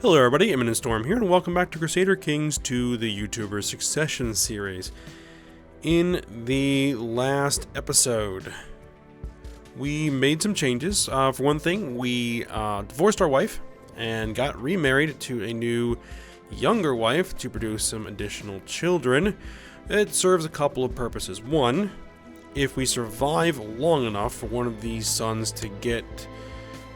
Hello everybody, Imminent Storm here, and welcome back to Crusader Kings 2, the YouTuber Succession series. In the last episode, we made some changes. For one thing, we divorced our wife and got remarried to a new, younger wife to produce some additional children. It serves a couple of purposes. One, if we survive long enough for one of these sons to get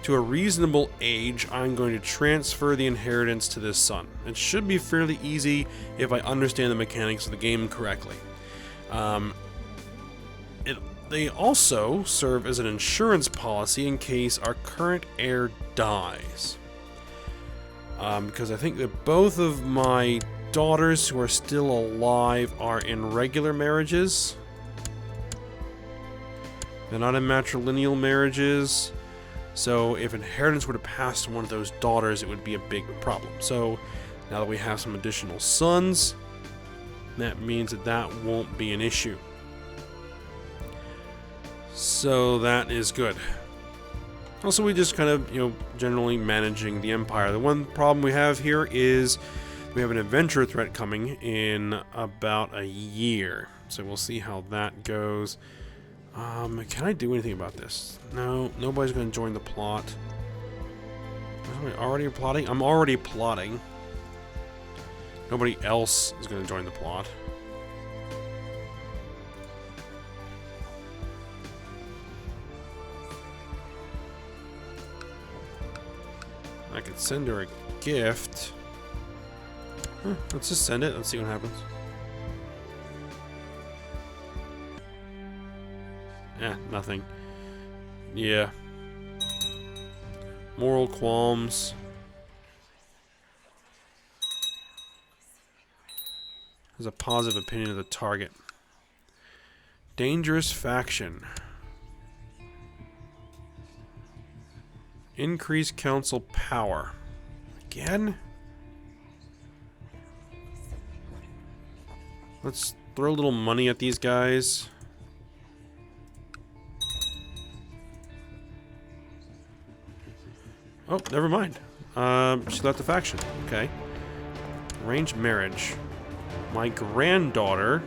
to a reasonable age, I'm going to transfer the inheritance to this son. It should be fairly easy if I understand the mechanics of the game correctly. They also serve as an insurance policy in case our current heir dies. Because I think that both of my daughters who are still alive are in regular marriages. They're not in matrilineal marriages. So if inheritance were to pass to one of those daughters, it would be a big problem. So now that we have some additional sons, that means that that won't be an issue. So that is good. Also, we just kind of, generally managing the empire. The one problem we have here is we have an adventure threat coming in about a year. So we'll see how that goes. Can I do anything about this? No, nobody's going to join the plot. Am I already plotting? I'm already plotting. Nobody else is going to join the plot. I could send her a gift. Let's just send it. Let's see what happens. Nothing. Yeah. Moral qualms. Has a positive opinion of the target. Dangerous faction. Increase council power. Again? Let's throw a little money at these guys. Oh, never mind. She left the faction. Okay. Arranged marriage. My granddaughter.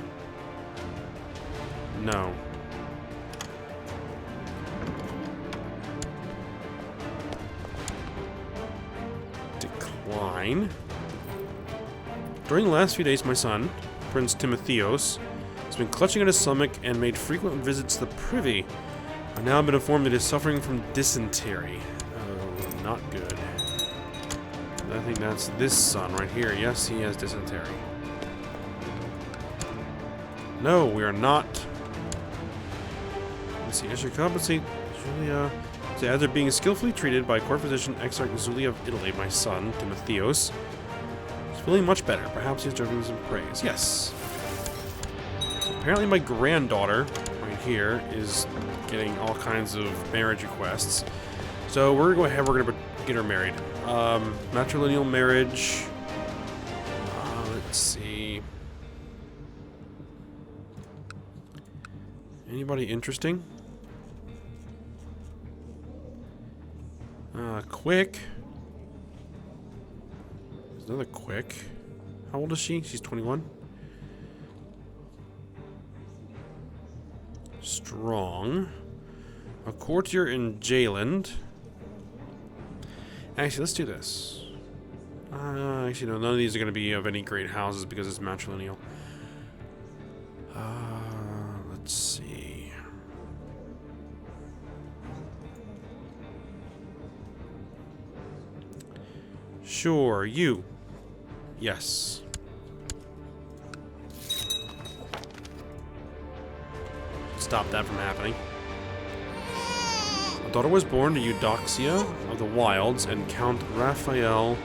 No. Decline. During the last few days, my son, Prince Timotheos, has been clutching at his stomach and made frequent visits to the privy. I've now been informed that he is suffering from dysentery. Not good. I think that's this son right here. Yes, he has dysentery. No, we are not. Let's see. I should compensate Julia. So after being skillfully treated by court physician Exarch Zulia of Italy, my son, Timotheos, is feeling much better. Perhaps he's deserving some praise. Yes. So apparently my granddaughter, right here, is getting all kinds of marriage requests. So we're going to go ahead, we're going to get her married. Matrilineal marriage. Let's see. Anybody interesting? Quick. There's another Quick. How old is she? She's 21. Strong. A courtier in Jayland. Actually, let's do this. Actually, no, none of these are going to be of any great houses because it's matrilineal. Let's see. Sure, you. Yes. Stop that from happening. A daughter was born to Eudoxia of the Wilds and Count Raphael,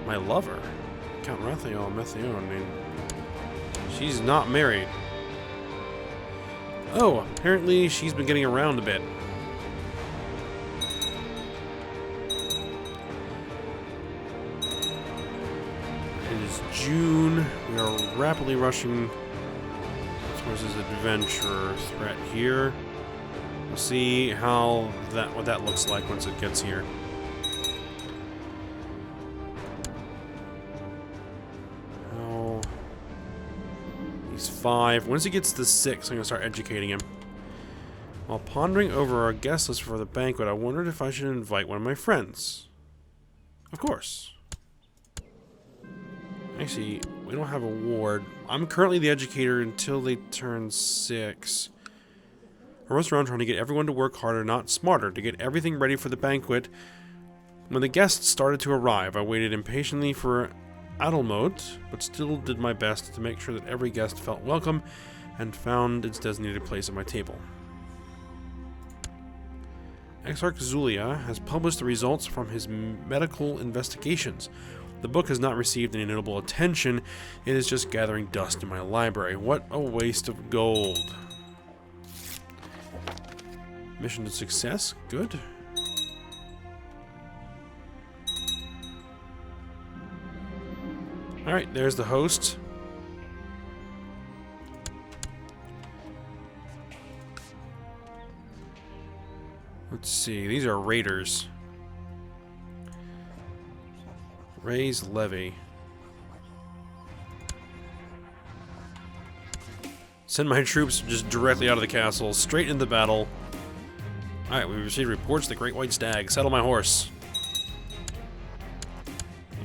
my lover. Count Raphael Methion, I mean, she's not married. Oh, apparently she's been getting around a bit. It is June. We are rapidly rushing towards this adventure threat here. See how what that looks like once it gets here. He's 5. Once he gets to 6, I'm going to start educating him. While pondering over our guest list for the banquet, I wondered if I should invite one of my friends. Of course. Actually, we don't have a ward. I'm currently the educator until they turn 6. I was around trying to get everyone to work harder, not smarter, to get everything ready for the banquet. When the guests started to arrive, I waited impatiently for idle mode, but still did my best to make sure that every guest felt welcome and found its designated place at my table. Exarch Zulia has published the results from his medical investigations. The book has not received any notable attention. It is just gathering dust in my library. What a waste of gold. Mission to success. Good. Alright, there's the host. Let's see, these are raiders. Raise levy. Send my troops just directly out of the castle, straight into battle. Alright, we received reports of the Great White Stag. Settle my horse.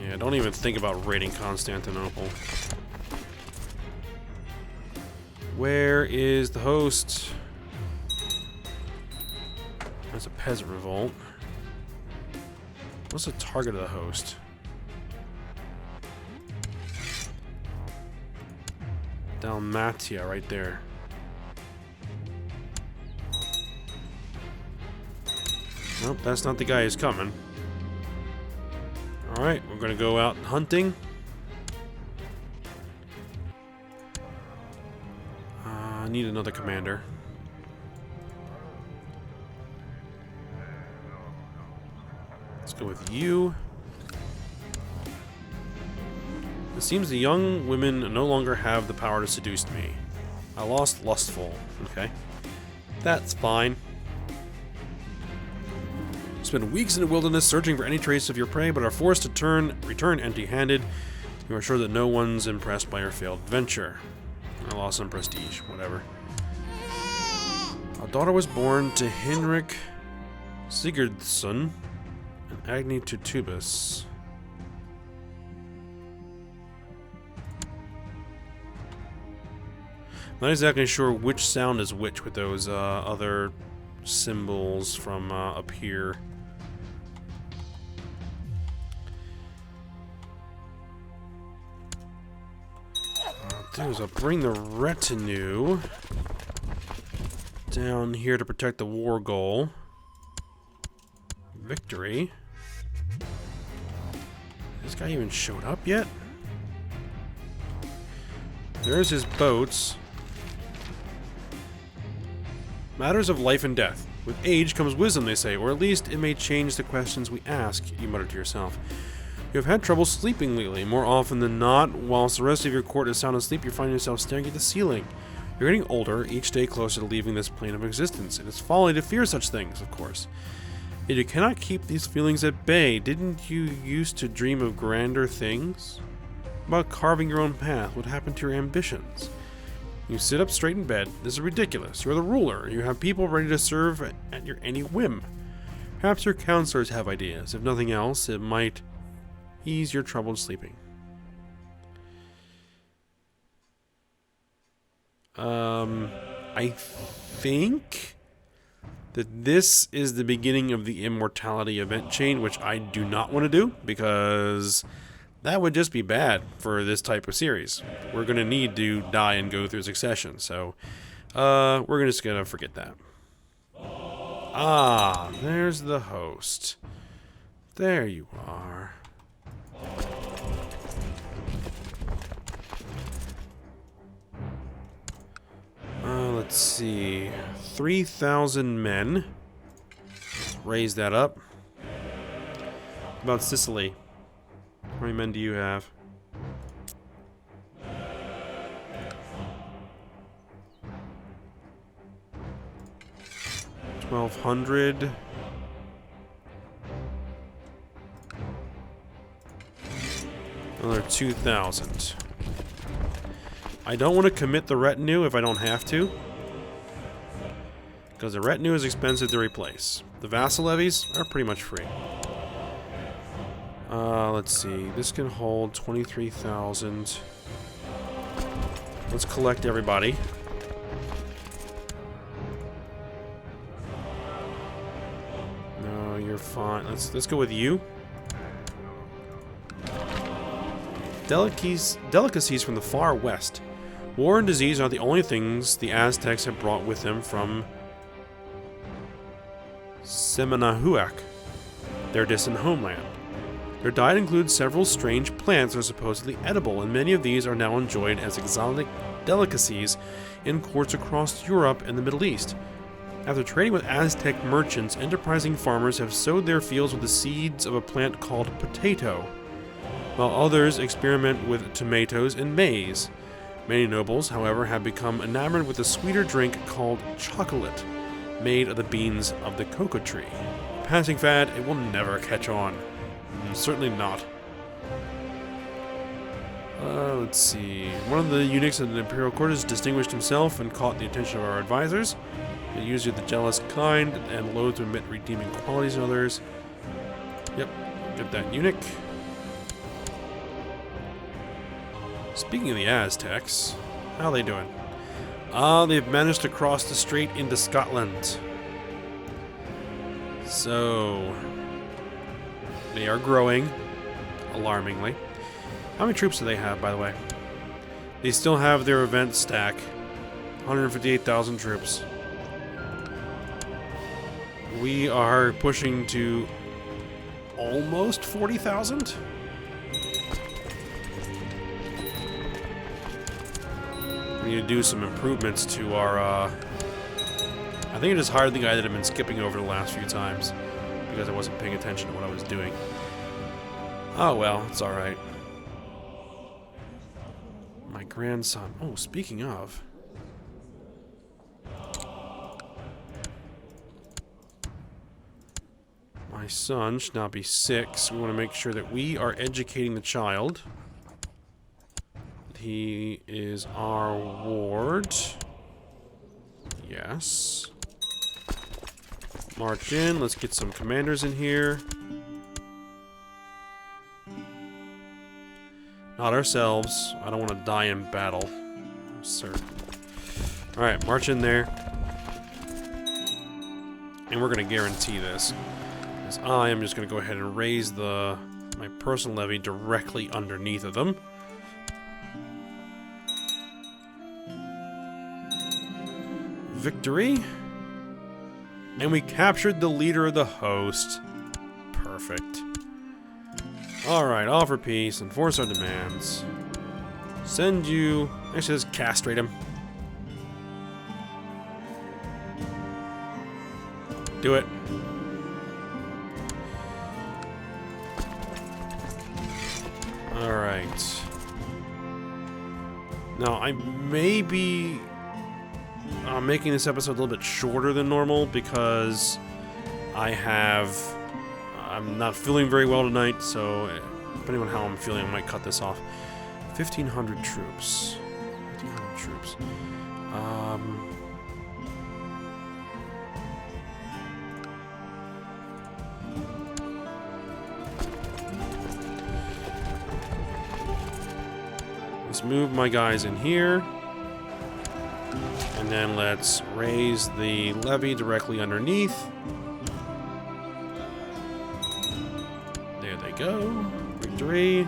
Yeah, don't even think about raiding Constantinople. Where is the host? There's a peasant revolt. What's the target of the host? Dalmatia, right there. Nope, that's not the guy who's coming. Alright, we're gonna go out hunting. I need another commander. Let's go with you. It seems the young women no longer have the power to seduce me. I lost lustful. Okay. That's fine. Spend weeks in the wilderness searching for any trace of your prey, but are forced to return empty-handed. You are sure that no one's impressed by your failed venture. I lost some prestige. Whatever. A daughter was born to Henrik Sigurdsson and Agni Tutubus. Not exactly sure which sound is which with those other symbols from up here. What I'll do is I'll bring the retinue down here to protect the war goal. Victory. This guy even showed up yet? There's his boats. Matters of life and death. With age comes wisdom, they say, or at least it may change the questions we ask, you mutter to yourself. You have had trouble sleeping lately. More often than not, whilst the rest of your court is sound asleep, you find yourself staring at the ceiling. You're getting older, each day closer to leaving this plane of existence. It is folly to fear such things, of course. Yet you cannot keep these feelings at bay. Didn't you used to dream of grander things? About carving your own path, what happened to your ambitions? You sit up straight in bed. This is ridiculous. You're the ruler. You have people ready to serve at your any whim. Perhaps your counselors have ideas. If nothing else, it might ease your troubled sleeping. I think that this is the beginning of the immortality event chain, which I do not want to do because that would just be bad for this type of series. We're going to need to die and go through succession, so we're just going to forget that. Ah, there's the host. There you are. Let's see. 3,000 men. Let's raise that up. What about Sicily? How many men do you have? 1,200. Another 2,000. I don't want to commit the retinue if I don't have to, because the retinue is expensive to replace. The vassal levies are pretty much free. Let's see. This can hold 23,000. Let's collect everybody. No, you're fine. Let's go with you. Delicacies from the far west. War and disease are the only things the Aztecs have brought with them from Semanahuac, their distant homeland. Their diet includes several strange plants that are supposedly edible, and many of these are now enjoyed as exotic delicacies in courts across Europe and the Middle East. After trading with Aztec merchants, enterprising farmers have sowed their fields with the seeds of a plant called potato, while others experiment with tomatoes and maize. Many nobles, however, have become enamored with a sweeter drink called chocolate, made of the beans of the cocoa tree. Passing fad, it will never catch on. Certainly not. Let's see. One of the eunuchs of the imperial court has distinguished himself and caught the attention of our advisors. He usually the jealous kind and loath to admit redeeming qualities in others. Yep, get that eunuch. Speaking of the Aztecs, how are they doing? They've managed to cross the strait into Scotland. So, they are growing, alarmingly. How many troops do they have, by the way? They still have their event stack. 158,000 troops. We are pushing to almost 40,000? We need to do some improvements to our, I think I just hired the guy that I've been skipping over the last few times because I wasn't paying attention to what I was doing. Oh well, it's alright. My grandson. Oh, speaking of. My son should now be 6. We want to make sure that we are educating the child. He is our ward. Yes. March in. Let's get some commanders in here. Not ourselves. I don't want to die in battle. Sir. Alright, march in there. And we're going to guarantee this. Because I am just going to go ahead and raise my personal levy directly underneath of them. Victory. And we captured the leader of the host. Perfect. Alright, offer peace, enforce our demands. Send you... Actually, let's castrate him. Do it. Alright. Now, I may be... making this episode a little bit shorter than normal because I'm not feeling very well tonight, so depending on how I'm feeling, I might cut this off. 1,500 troops. 1,500 troops. Let's move my guys in here. And then let's raise the levy directly underneath. There they go. Victory.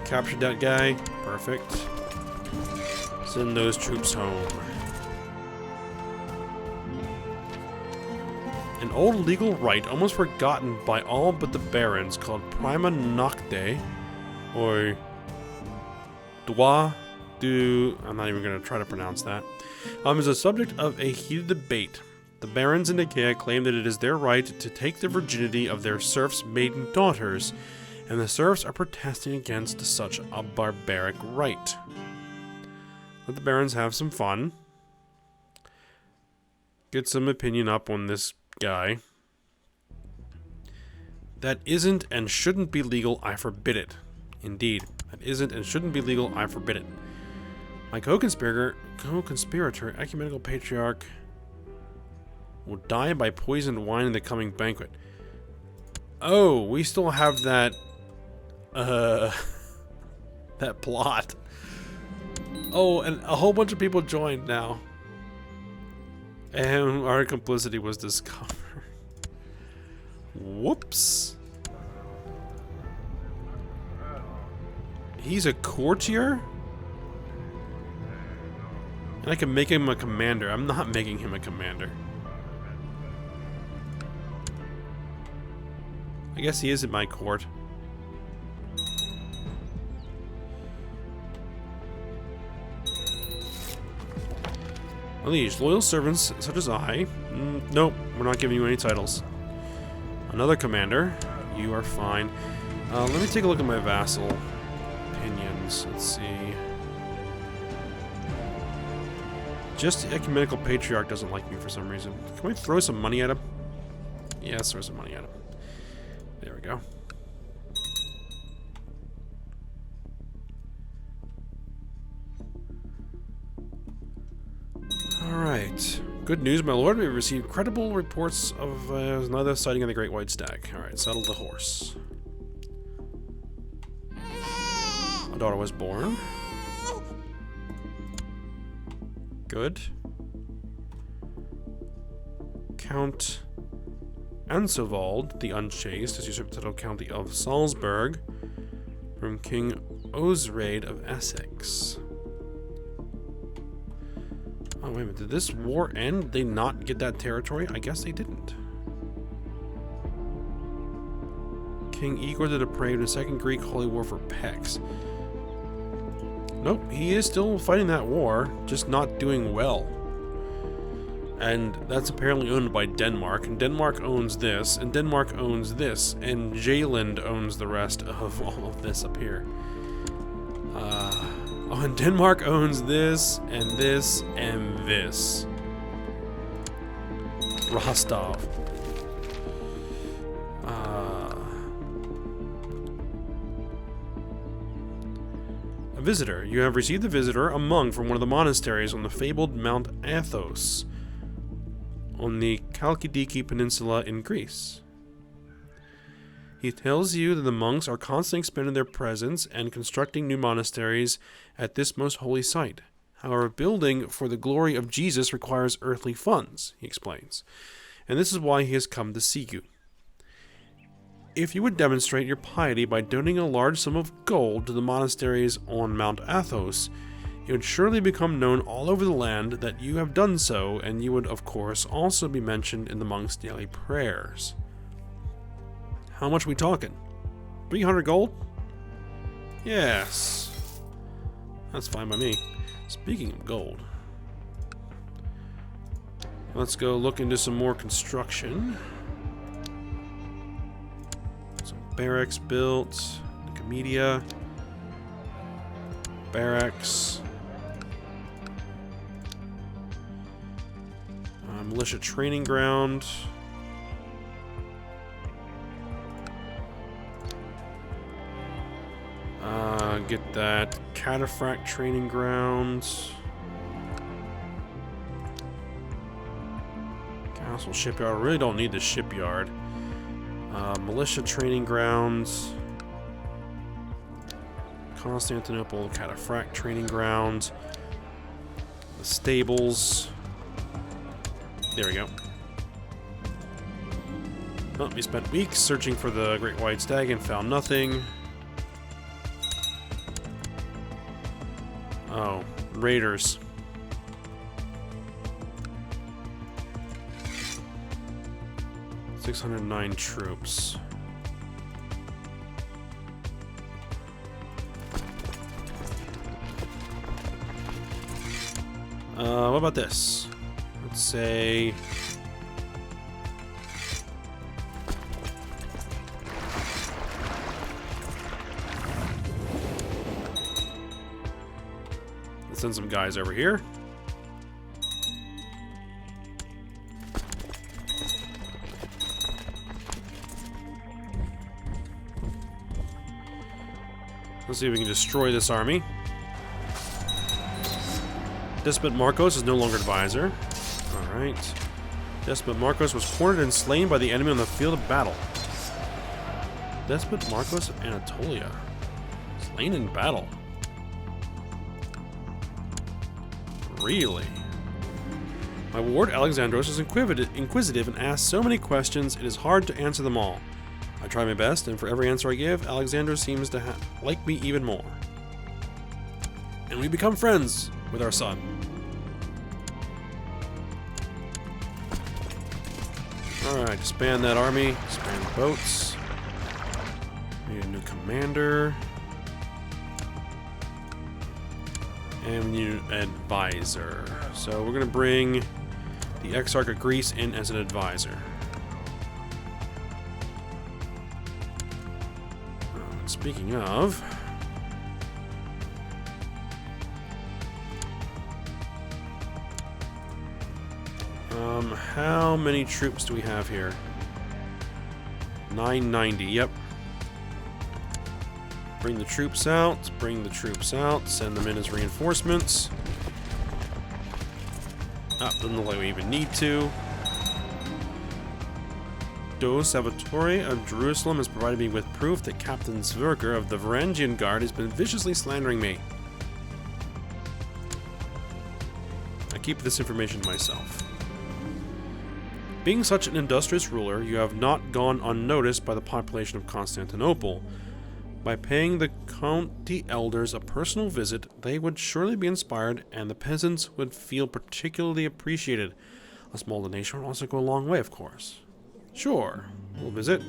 Captured that guy. Perfect. Send those troops home. An old legal right almost forgotten by all but the barons called prima nocte, or droit du... I'm not even going to try to pronounce that. Is a subject of a heated debate. The barons in Achaia claim that it is their right to take the virginity of their serfs' maiden daughters, and the serfs are protesting against such a barbaric right. Let the barons have some fun. Get some opinion up on this guy. That isn't and shouldn't be legal, I forbid it. Indeed, that isn't and shouldn't be legal, I forbid it. My co-conspirator, ecumenical patriarch, will die by poisoned wine in the coming banquet. Oh, we still have that, that plot. Oh, and a whole bunch of people joined now. And our complicity was discovered. Whoops. He's a courtier? And I can make him a commander. I'm not making him a commander. I guess he is in my court. Unleash loyal servants such as I. Nope, we're not giving you any titles. Another commander. You are fine. Let me take a look at my vassal opinions. Let's see. Just the ecumenical patriarch doesn't like me for some reason. Can we throw some money at him? Yeah, let's throw some money at him. There we go. Alright. Good news, my lord. We've received credible reports of another sighting of the Great White Stag. Alright, settle the horse. A daughter was born. Good. Count Ansovald, the Unchaste, has usurped the title County of Salzburg from King Osraid of Essex. Oh, wait a minute. Did this war end? Did they not get that territory? I guess they didn't. King Igor the Depraved in the Second Greek Holy War for Pex. Nope, he is still fighting that war, just not doing well. And that's apparently owned by Denmark, and Denmark owns this, and Denmark owns this, and Jayland owns the rest of all of this up here. Oh, and Denmark owns this, and this, and this. Rostov. A visitor. You have received a visitor, a monk from one of the monasteries on the fabled Mount Athos, on the Chalkidiki Peninsula in Greece. He tells you that the monks are constantly expanding their presence and constructing new monasteries at this most holy site. However, building for the glory of Jesus requires earthly funds, he explains, and this is why he has come to see you. If you would demonstrate your piety by donating a large sum of gold to the monasteries on Mount Athos, it would surely become known all over the land that you have done so, and you would, of course, also be mentioned in the monks' daily prayers. How much are we talking? 300 gold? Yes. That's fine by me. Speaking of gold, let's go look into some more construction. Some barracks built. Comedia. Barracks. Militia training ground. Get that cataphract training ground. Castle shipyard. I really don't need the shipyard. Militia training grounds. Constantinople cataphract training ground. The stables. There we go. Oh, we spent weeks searching for the Great White Stag and found nothing. Oh, raiders. (609 troops). What about this? Let's say let's send some guys over here. Let's see if we can destroy this army. Despot Marcos is no longer advisor. Alright. Despot Marcos was cornered and slain by the enemy on the field of battle. Despot Marcos of Anatolia. Slain in battle. Really? My ward Alexandros is inquisitive and asks so many questions it is hard to answer them all. I try my best, and for every answer I give, Alexandros seems to like me even more. And we become friends with our son. Alright, expand that army, expand the boats. We need a new commander. And we need an advisor. So we're gonna bring the Exarch of Greece in as an advisor. Speaking of, how many troops do we have here? 990, yep. Bring the troops out, send them in as reinforcements. Doesn't look like we even need to. Do Salvatore of Jerusalem has provided me with proof that Captain Sverker of the Varangian Guard has been viciously slandering me. I keep this information to myself. Being such an industrious ruler, you have not gone unnoticed by the population of Constantinople. By paying the county elders a personal visit, they would surely be inspired, and the peasants would feel particularly appreciated. A small donation would also go a long way, of course. Sure, we'll visit.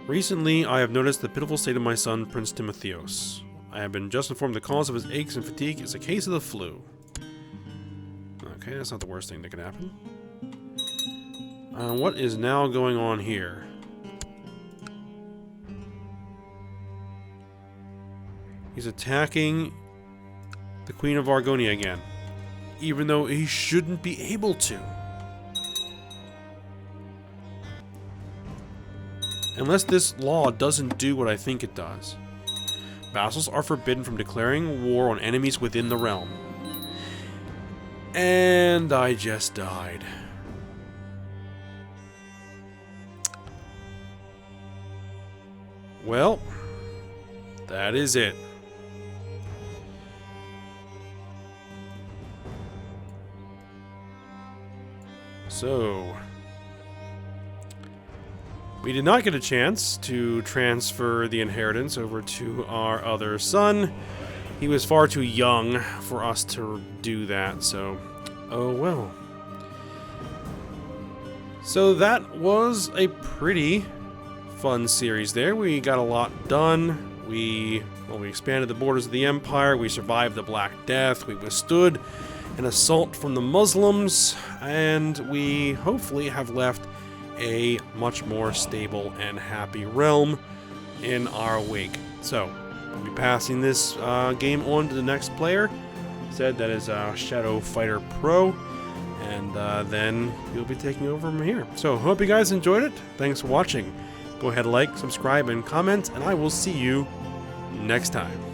Recently, I have noticed the pitiful state of my son, Prince Timotheos. I have been just informed the cause of his aches and fatigue is a case of the flu. Okay, that's not the worst thing that could happen. What is now going on here? He's attacking the Queen of Argonia again, even though he shouldn't be able to. Unless this law doesn't do what I think it does. Vassals are forbidden from declaring war on enemies within the realm. And I just died. Well, that is it. So, we did not get a chance to transfer the inheritance over to our other son. He was far too young for us to do that, so oh well. So that was a pretty fun series there. We got a lot done. We expanded the borders of the Empire. We survived the Black Death. We withstood an assault from the Muslims, and we hopefully have left a much more stable and happy realm in our wake. So, I'll be passing this game on to the next player. That is Shadow Fighter Pro, and then he'll be taking over from here. So, hope you guys enjoyed it. Thanks for watching. Go ahead, like, subscribe, and comment, and I will see you next time.